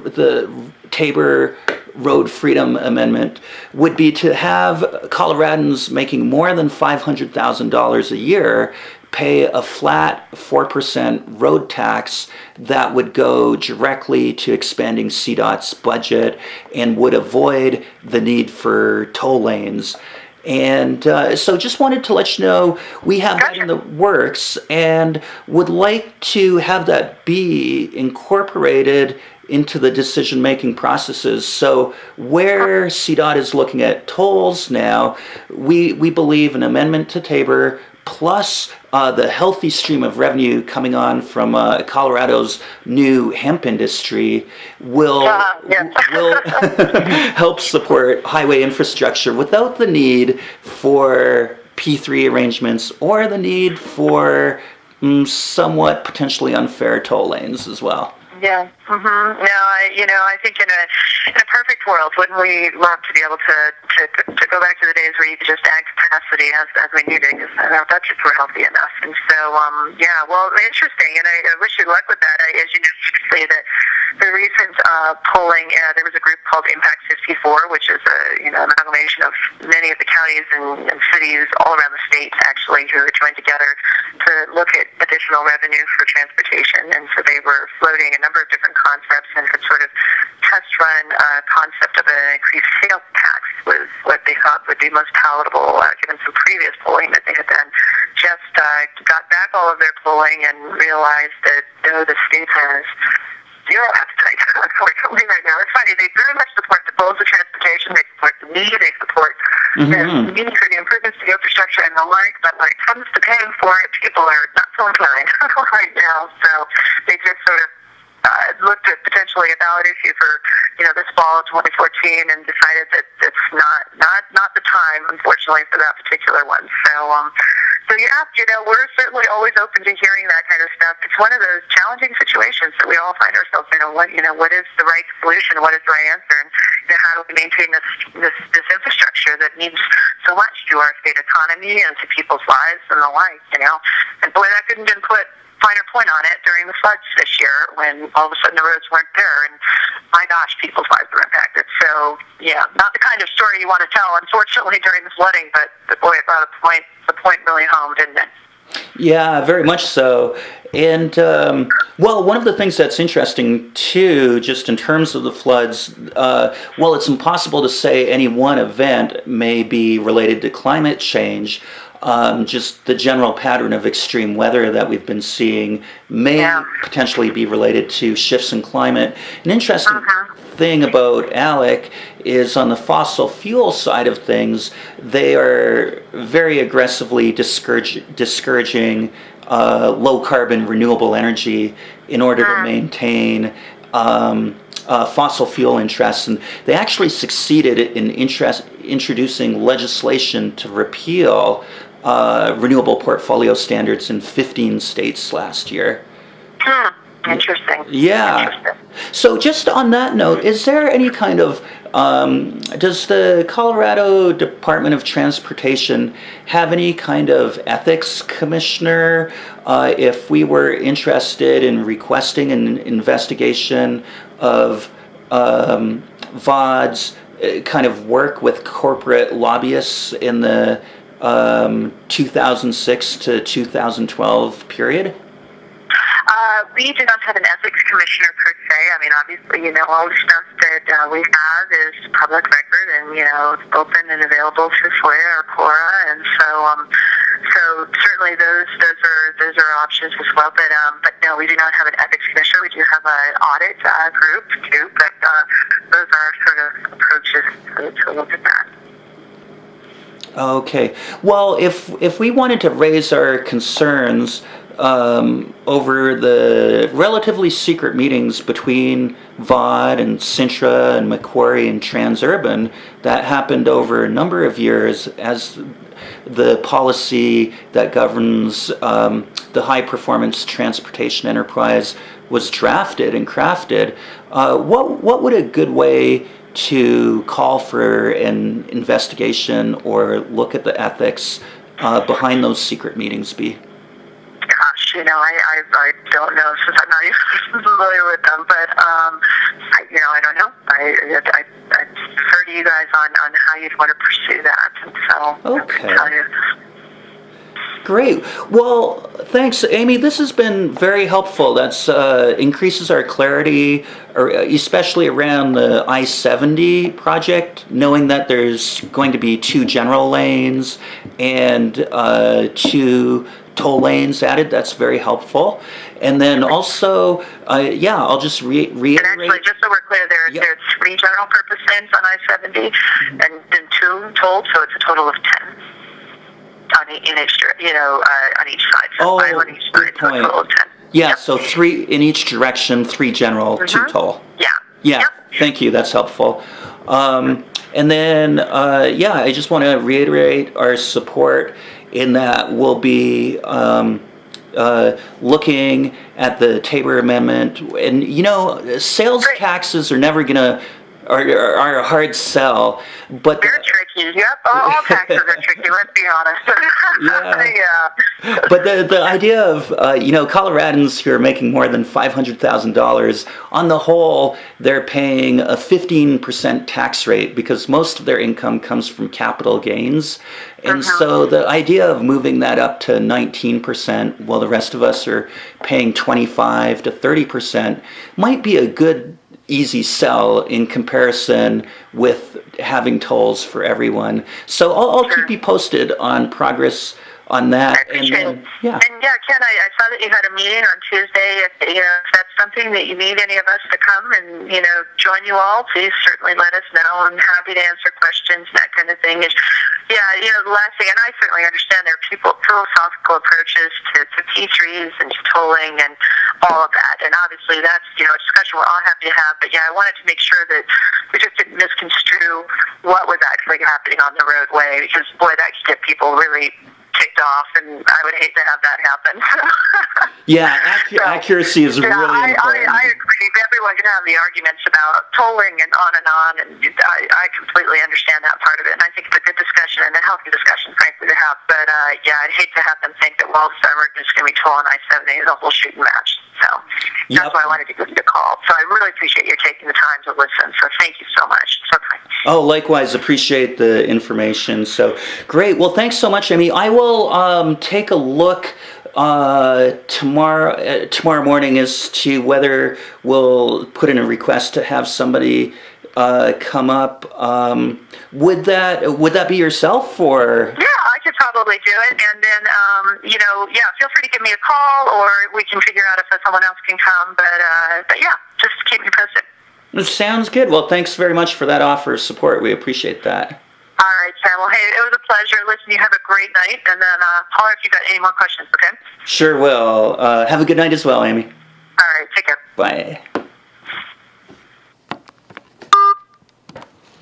the Tabor Road Freedom Amendment would be to have Coloradans making more than $500,000 a year pay a flat 4% road tax that would go directly to expanding CDOT's budget and would avoid the need for toll lanes. And so just wanted to let you know we have that in the works and would like to have that be incorporated into the decision-making processes. So where CDOT is looking at tolls now, we believe an amendment to Tabor plus the healthy stream of revenue coming on from Colorado's new hemp industry will help support highway infrastructure without the need for P3 arrangements or the need for somewhat potentially unfair toll lanes as well. Yeah. Mm-hmm. No, I think in a perfect world, wouldn't we love to be able to go back to the days where you could just add capacity as we needed, because our budgets were healthy enough. And so, well, interesting, and I wish you luck with that. As you know, say that the recent polling, there was a group called Impact 54, which is an amalgamation of many of the counties and cities all around the state, actually, who are joined together to look at additional revenue for transportation. And so they were floating a number of different concepts and had sort of test run concept of an increased sales tax was what they thought would be most palatable, given some previous polling that they had done. Just got back all of their polling and realized that the state has zero appetite, unfortunately, right now. It's funny, they very much support the goals of transportation, they support the need, they support the need for the improvements to the infrastructure and the like, but when it comes to paying for it, people are not so inclined right now. So they just sort of looked at potentially a ballot issue for this fall of 2014 and decided that it's not the time, unfortunately, for that particular one. So we're certainly always open to hearing that kind of stuff. It's one of those challenging situations that we all find ourselves in. What is the right solution? What is the right answer? And how do we maintain this infrastructure that means so much to our state economy and to people's lives and the like? And boy, that couldn't have been put finer point on it during the floods this year when all of a sudden the roads weren't there, and my gosh, people's lives were impacted. So not the kind of story you want to tell, unfortunately, during the flooding, but boy, it brought the point really home, didn't it? Yeah, very much so. And one of the things that's interesting too, just in terms of the floods, it's impossible to say any one event may be related to climate change. Just the general pattern of extreme weather that we've been seeing may potentially be related to shifts in climate. An interesting thing about ALEC is on the fossil fuel side of things, they are very aggressively discouraging low-carbon renewable energy in order to maintain fossil fuel interests. And they actually succeeded in introducing legislation to repeal renewable portfolio standards in 15 states last year. Interesting. Yeah. Interesting. So just on that note, is there any kind of, does the Colorado Department of Transportation have any kind of ethics commissioner if we were interested in requesting an investigation of VOD's kind of work with corporate lobbyists in the 2006 to 2012 period? We do not have an ethics commissioner per se. I mean, obviously, all the stuff that we have is public record and, it's open and available through FOIA or Quora. And so certainly those are options as well. But no, we do not have an ethics commissioner. We do have an audit group too, but those are sort of approaches to look at that. Okay. Well, if we wanted to raise our concerns over the relatively secret meetings between VOD and Sintra and Macquarie and Transurban that happened over a number of years as the policy that governs the high-performance transportation enterprise was drafted and crafted, what would a good way to call for an investigation or look at the ethics behind those secret meetings be? Gosh, I don't know since I'm not even familiar with them, but I don't know. I defer to you guys on how you'd want to pursue that, and so I can tell you. Great. Well, thanks, Amy. This has been very helpful. That's increases our clarity, or especially around the I-70 project, knowing that there's going to be 2 general lanes and 2 toll lanes added. That's very helpful. And then also, I'll just reiterate. And actually, just so we're clear, there's 3 general purpose lanes on I-70 and then 2 tolled, so it's a total of 10. On each side. So 5 on each side, good point. So a total of 10. Yeah, so 3 in each direction, 3 general, 2 toll. Yeah. Yeah, thank you. That's helpful. And then, I just want to reiterate our support in that we'll be looking at the Tabor Amendment. And, sales taxes are never going to are a hard sell, but they're tricky. Yep, all taxes are tricky. Let's be honest. Yeah. But the idea of Coloradans who are making more than $500,000 on the whole, they're paying a 15% tax rate because most of their income comes from capital gains, and so the idea of moving that up to 19%, while the rest of us are paying 25 to 30%, might be a good easy sell in comparison with having tolls for everyone. So I'll keep you posted on progress on that. I appreciate it. And Ken, I saw that you had a meeting on Tuesday. If that's something that you need any of us to come and join you all, please certainly let us know. I'm happy to answer questions, that kind of thing. And the last thing, and I certainly understand there are philosophical approaches to P3s and to tolling and all of that. And obviously that's a discussion we're all happy to have. But I wanted to make sure that we just didn't misconstrue what was actually happening on the roadway, because boy, that could get people really ticked off, and I would hate to have that happen. Accuracy is really important. I agree. Everyone can have the arguments about tolling and on, and I completely understand that part of it, and I think it's a good discussion and a healthy discussion, frankly, to have. But I'd hate to have them think that we're just going to be tolling I-70 as a whole shooting match. So that's why I wanted to give you a call. So I really appreciate you taking the time to listen. So thank you so much. So kind. Oh, likewise, appreciate the information. So great. Well, thanks so much, Amy. I will take a look tomorrow morning as to whether we'll put in a request to have somebody come up. Would that be yourself, or? Yeah, I could probably do it, and then feel free to give me a call, or we can figure out if someone else can come. But just keep me posted. Sounds good. Well, thanks very much for that offer of support. We appreciate that. All right, Sam. Well, hey, it was a pleasure. Listen, you have a great night, and then holler if you got any more questions, okay? Sure will. Have a good night as well, Amy. All right, take care. Bye.